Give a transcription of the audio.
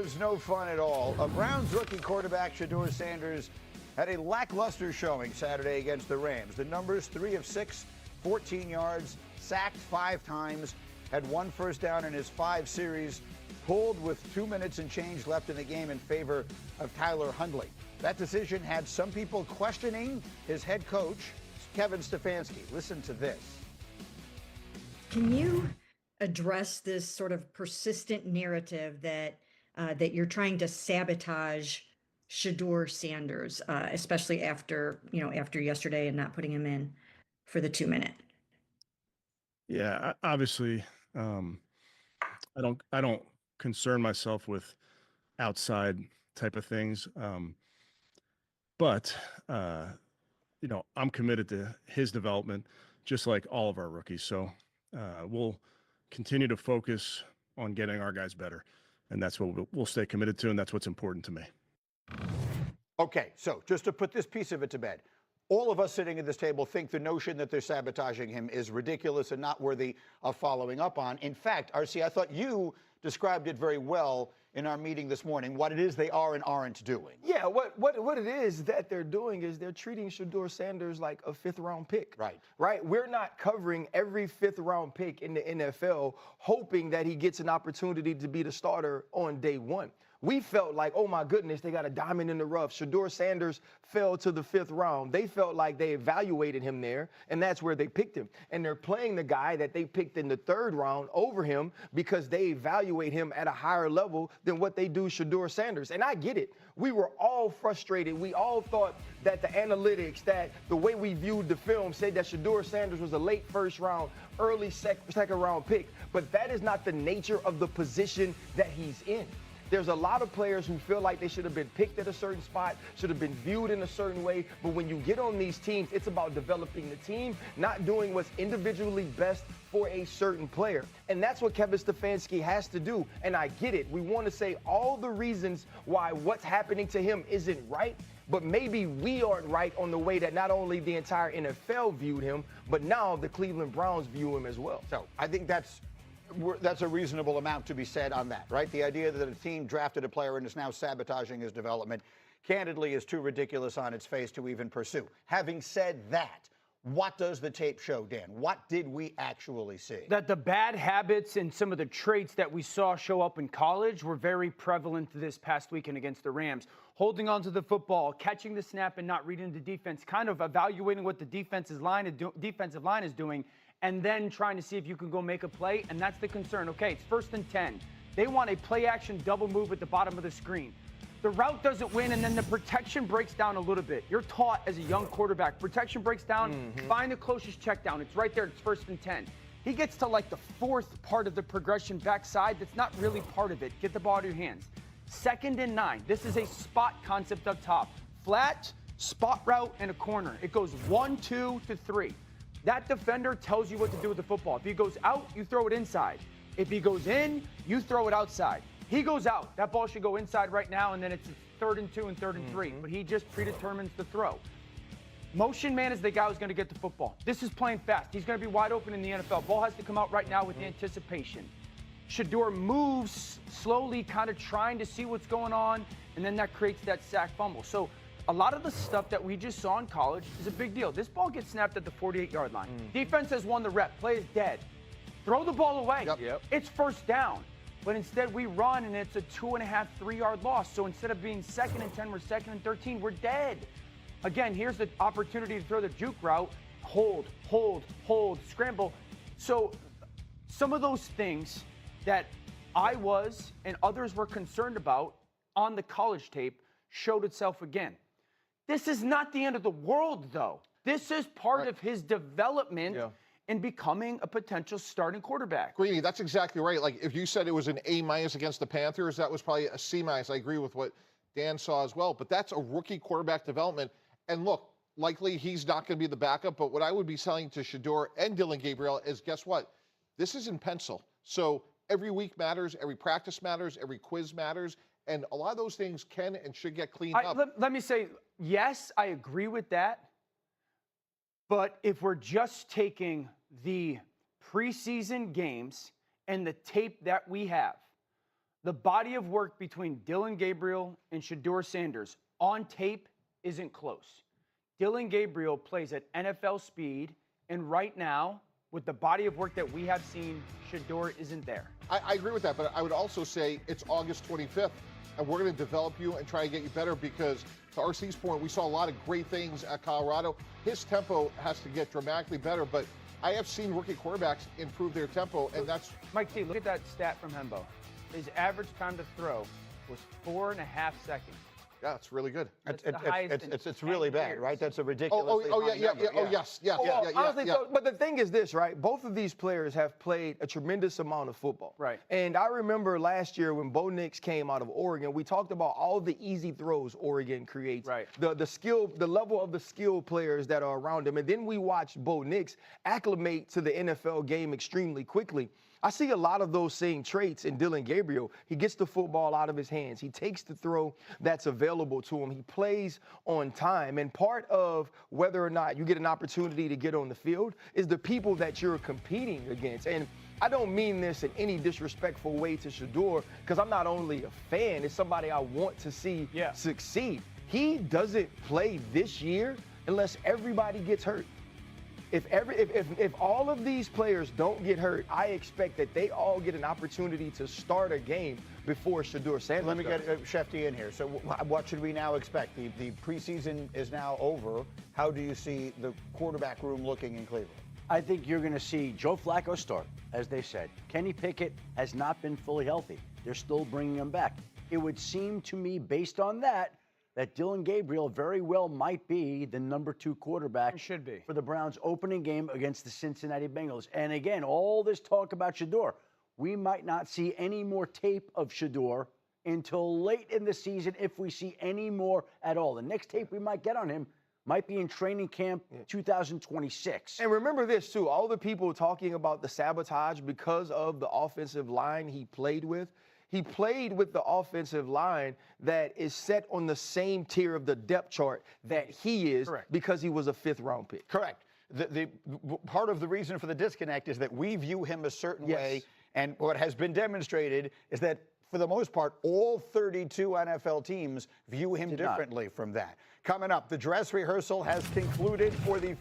was no fun at all. A Browns rookie quarterback, Shadeur Sanders, had a lackluster showing Saturday against the Rams. The numbers: 3 of 6, 14 yards, sacked 5 times, had 1 first down in his 5 series, pulled with 2 minutes and change left in the game in favor of Tyler Hundley. That decision had some people questioning his head coach, Kevin Stefanski. Listen to this. Can you address this sort of persistent narrative that that you're trying to sabotage Shadeur Sanders, especially after yesterday and not putting him in for the 2-minute? Yeah, obviously, I don't concern myself with outside type of things, but I'm committed to his development, just like all of our rookies. So we'll continue to focus on getting our guys better, and that's what we'll stay committed to, and that's what's important to me. Okay, so just to put this piece of it to bed, all of us sitting at this table think the notion that they're sabotaging him is ridiculous and not worthy of following up on. In fact, RC, I thought you described it very well in our meeting this morning, what it is they are and aren't doing. Yeah, what it is that they're doing is they're treating Shadeur Sanders like a 5th-round pick. Right? We're not covering every 5th-round pick in the NFL hoping that he gets an opportunity to be the starter on day 1. We felt like, oh my goodness, they got a diamond in the rough. Shadeur Sanders fell to the 5th round. They felt like they evaluated him there, and that's where they picked him. And they're playing the guy that they picked in the 3rd round over him because they evaluate him at a higher level than what they do Shadeur Sanders. And I get it. We were all frustrated. We all thought that the analytics, that the way we viewed the film said that Shadeur Sanders was a late 1st round, early 2nd round pick. But that is not the nature of the position that he's in. There's a lot of players who feel like they should have been picked at a certain spot, should have been viewed in a certain way. But when you get on these teams, it's about developing the team, not doing what's individually best for a certain player. And that's what Kevin Stefanski has to do. And I get it. We want to say all the reasons why what's happening to him isn't right. But maybe we aren't right on the way that not only the entire NFL viewed him, but now the Cleveland Browns view him as well. So I think that's a reasonable amount to be said on that, right? The idea that a team drafted a player and is now sabotaging his development, candidly, is too ridiculous on its face to even pursue. Having said that, what does the tape show, Dan? What did we actually see? That the bad habits and some of the traits that we saw show up in college were very prevalent this past weekend against the Rams. Holding on to the football, catching the snap and not reading the defense, kind of evaluating what the defensive line is doing, and then trying to see if you can go make a play, and that's the concern. Okay, it's 1st and 10. They want a play-action double move at the bottom of the screen. The route doesn't win, and then the protection breaks down a little bit. You're taught as a young quarterback, protection breaks down, find the closest check down. It's right there, it's 1st and 10. He gets to like the 4th part of the progression backside that's not really part of it. Get the ball out of your hands. 2nd and 9. This is a spot concept up top. Flat, spot route, and a corner. It goes 1, 2 to 3. That defender tells you what to do with the football. If he goes out, you throw it inside. If he goes in, you throw it outside. He goes out. That ball should go inside right now, and then it's 3rd and 2 and 3rd and 3. But he just predetermines the throw. Motion man is the guy who's going to get the football. This is playing fast. He's going to be wide open in the NFL. Ball has to come out right now with the anticipation. Shadeur moves slowly, kind of trying to see what's going on, and then that creates that sack fumble. So a lot of the stuff that we just saw in college is a big deal. This ball gets snapped at the 48-yard line. Defense has won the rep. Play is dead. Throw the ball away. It's 1st down. But instead we run, and it's a 2.5, 3-yard loss. So instead of being 2nd and 10, we're 2nd and 13. We're dead. Again, here's the opportunity to throw the juke route. Hold, scramble. So some of those things that I was and others were concerned about on the college tape showed itself again. This is not the end of the world, though. This is part of his development in becoming a potential starting quarterback. Greeny, that's exactly right. Like, if you said it was an A- against the Panthers, that was probably a C-. I agree with what Dan saw as well. But that's a rookie quarterback development. And look, likely he's not going to be the backup. But what I would be saying to Shadeur and Dylan Gabriel is, guess what? This is in pencil. So every week matters, every practice matters, every quiz matters. And a lot of those things can and should get cleaned up. Let me say, yes, I agree with that. But if we're just taking the preseason games and the tape that we have, The body of work between Dillon Gabriel and Shadeur Sanders on tape isn't close. Dillon Gabriel plays at NFL speed, and right now, with the body of work that we have seen, Shadeur isn't there. I agree with that, but I would also say it's August 25th, and we're going to develop you and try to get you better because, to RC's point, we saw a lot of great things at Colorado. His tempo has to get dramatically better, but I have seen rookie quarterbacks improve their tempo, and that's... Mike T, look at that stat from Hembo. His average time to throw was 4.5 seconds. Yeah, it's really good. It's really bad, right? That's a ridiculous. Honestly, but the thing is this, right? Both of these players have played a tremendous amount of football. Right. And I remember last year when Bo Nix came out of Oregon, we talked about all the easy throws Oregon creates. Right. The level of the skill players that are around him. And then we watched Bo Nix acclimate to the NFL game extremely quickly. I see a lot of those same traits in Dillon Gabriel. He gets the football out of his hands. He takes the throw that's available to him. He plays on time. And part of whether or not you get an opportunity to get on the field is the people that you're competing against. And I don't mean this in any disrespectful way to Shadeur, because I'm not only a fan, it's somebody I want to see succeed. He doesn't play this year unless everybody gets hurt. If all of these players don't get hurt, I expect that they all get an opportunity to start a game before Shadeur Sanders. Let me get Shefty in here. So what should we now expect? The preseason is now over. How do you see the quarterback room looking in Cleveland? I think you're going to see Joe Flacco start, as they said. Kenny Pickett has not been fully healthy. They're still bringing him back. It would seem to me, based on that Dillon Gabriel very well might be the number 2 quarterback for the Browns opening game against the Cincinnati Bengals. And again, all this talk about Shadeur, we might not see any more tape of Shadeur until late in the season, if we see any more at all. The next tape we might get on him might be in training camp 2026. And remember this, too. All the people talking about the sabotage because of the offensive line he played with. He played with the offensive line that is set on the same tier of the depth chart that he is because he was a 5th-round pick. Correct. The part of the reason for the disconnect is that we view him a certain way, and what has been demonstrated is that, for the most part, all 32 NFL teams view him differently from that. Coming up, the dress rehearsal has concluded for the